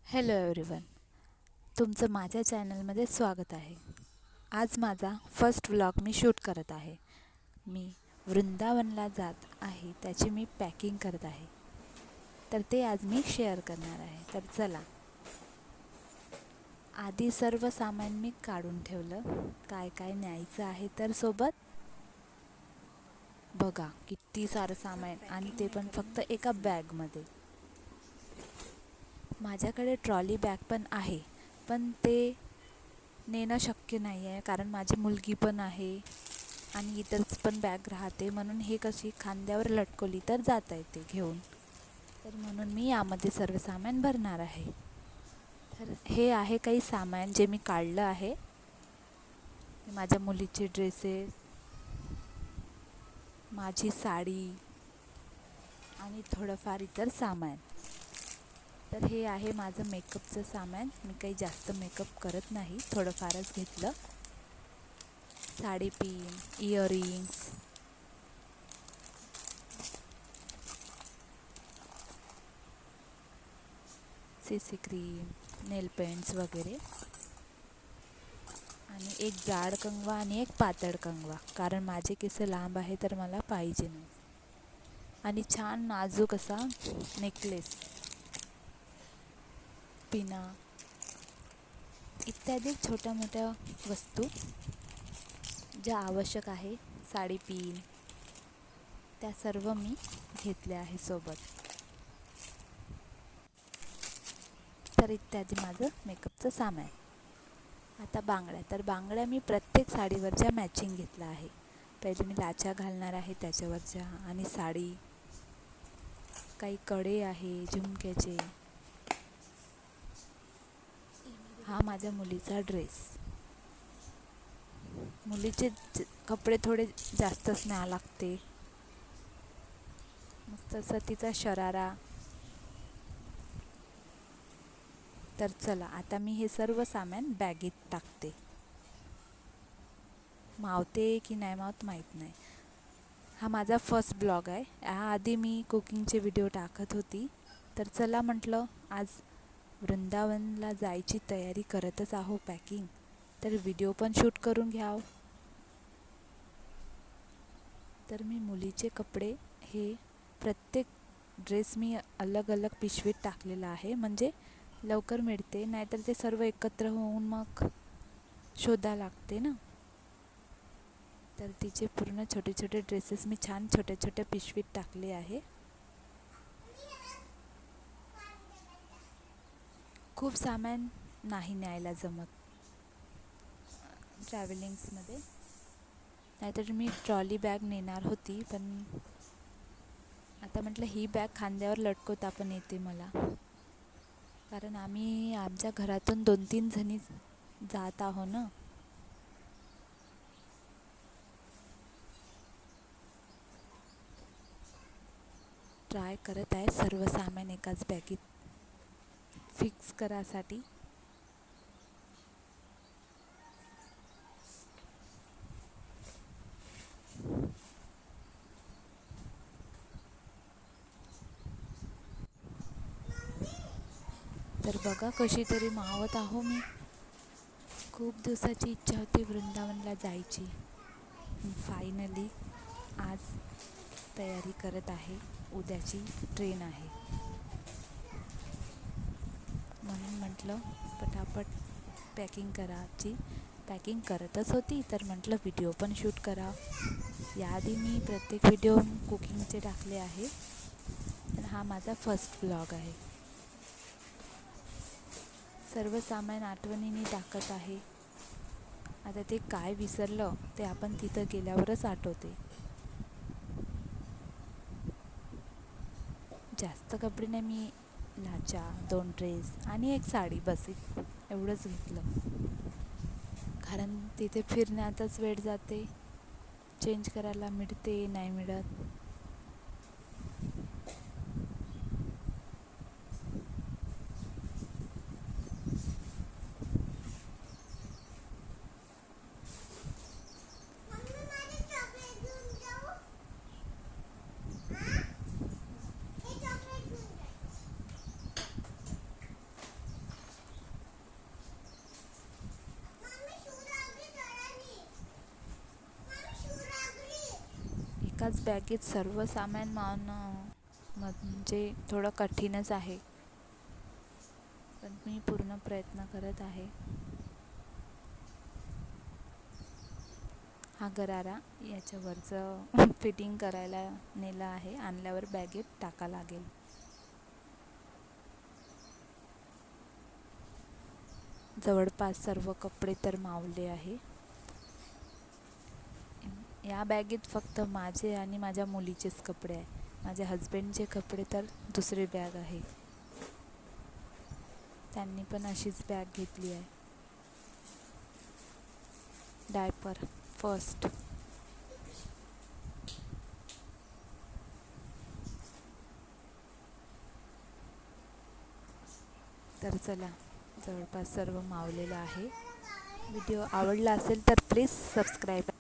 Hello everyone, तुमचं माझ्या चॅनलमध्ये स्वागत आहे. आज माझा फर्स्ट व्लॉग मी शूट करत आहे. मी वृंदावनला जात आहे, त्याची मी पॅकिंग करत आहे. तर ते आज मी शेअर करणार आहे. तर चला, आधी सर्व सामान मी काढून ठेवलं, काय काय न्यायचं आहे. तर सोबत बघा किती सारं सामान, आणि ते पण फक्त एका बॅगमध्ये. माझ्याकडे ट्रॉली बॅग पण आहे, पण ते नेणं शक्य नाही आहे, कारण माझी मुलगी पण आहे आणि इतरच पण बॅग राहते. म्हणून हे कशी खांद्यावर लटकवली तर जाता येते घेऊन. तर म्हणून मी यामध्ये सर्व सामान भरणार आहे. तर हे आहे काही सामान जे मी काढलं आहे. माझ्या मुलीचे ड्रेसेस, माझी साडी आणि थोडंफार इतर सामान. तर हे आहे माझं मेकअपचं सामान. मी काही जास्त मेकअप करत नाही, थोडंफारच घेतलं. Sari pin, earrings, CC cream, nail paints वगैरे, आणि एक जाड कंगवा आणि एक पातळ कंगवा, कारण माझे केस लांब आहे तर मला पाहिजे नाही. आणि छान नाजूक असा नेकलेस, पिना इत्यादी छोट्या मोठ्या वस्तू ज्या आवश्यक आहे. साडी पिन, त्या सर्व मी घेतल्या आहे सोबत. तर इत्यादी माझं मेकअपचं सामान. आता बांगड्या. तर बांगड्या मी प्रत्येक साडीवरच्या मॅचिंग घेतला आहे. पहिले मी लाच्या घालणार आहे त्याच्यावरच्या, आणि साडी, काही कडे आहे झुमक्याचे. हा माझ्या मुलीचा ड्रेस. मुलीचे कपडे थोडे जास्तच न्यावं लागते. मस्त असा तिचा शरारा. तर चला, आता मी हे सर्व सामान बॅगेत टाकते. मावते की नाही मावत माहीत नाही. हा माझा फर्स्ट ब्लॉग आहे. याआधी मी कुकिंगचे व्हिडिओ टाकत होती. तर चला म्हटलं, आज वृंदावनला जायची तयारी करतच आहो, पॅकिंग, तर व्हिडिओ पण शूट करून घ्याव. तर मी मुलीचे कपडे हे प्रत्येक ड्रेस मी अलग अलग पिशवीत टाकलेला आहे, म्हणजे लवकर मिळते. नाहीतर ते सर्व एकत्र होऊन मग शोधा लागते ना. तर तिचे पूर्ण छोटे छोटे ड्रेसेस मी छान छोट्या छोट्या पिशवीत टाकले आहे. खूप सामान नाही न्यायला जमत ट्रॅव्हलिंग्समध्ये. नाहीतर मी ट्रॉली बॅग नेणार होती, पण आता म्हटलं ही बॅग खांद्यावर लटकवता पण येते मला, कारण आम्ही आमच्या घरातून 2-3 जणी जात आहो ना. ट्राय करत आहे सर्व सामान एकाच बॅगेत फिक्स करायसाठी. तर बघा कशी तरी मावत आहो मी. खूप दिवसाची इच्छा होती वृंदावनला जायची. फायनली आज तयारी करत आहे. उद्याची ट्रेन आहे, म्हणून म्हटलं पटापट पॅकिंग करायची. पॅकिंग करतच होती तर म्हटलं व्हिडिओ पण शूट करा. याआधी मी प्रत्येक व्हिडिओ कुकिंगचे टाकले आहे, पण हा माझा फर्स्ट व्लॉग आहे. सर्व सामान आठवणीने टाकत आहे. आता ते काय विसरलं ते आपण तिथं गेल्यावरच आठवते. जास्त कपडे नाही, मी लाचा, 2 ड्रेस आणि एक साडी, बस एवढंच घेतलं. कारण तिथे फिरण्यातच वेळ जाते, चेंज करायला मिळते नाही मिळत. एकाच बॅगेत सर्व सामान मावणं म्हणजे थोडं कठीणच आहे, पण मी पूर्ण प्रयत्न करत आहे. हा गरारा याच्यावरचं फिटिंग करायला नेला आहे, आणल्यावर बॅगेत टाका लागेल. जवळपास सर्व कपडे तर मावले आहे. या बॅगेत फक्त माझे आणि माझ्या मुलीचेच कपडे आहे. माझ्या हस्बंडचे कपडे तर दुसरी बॅग आहे. त्यांनी पण अशीच बॅग घेतली आहे. Diaper first. तर चला, जवळपास सर्व मावलेलं आहे. व्हिडिओ आवडला असेल तर प्लीज सबस्क्राईब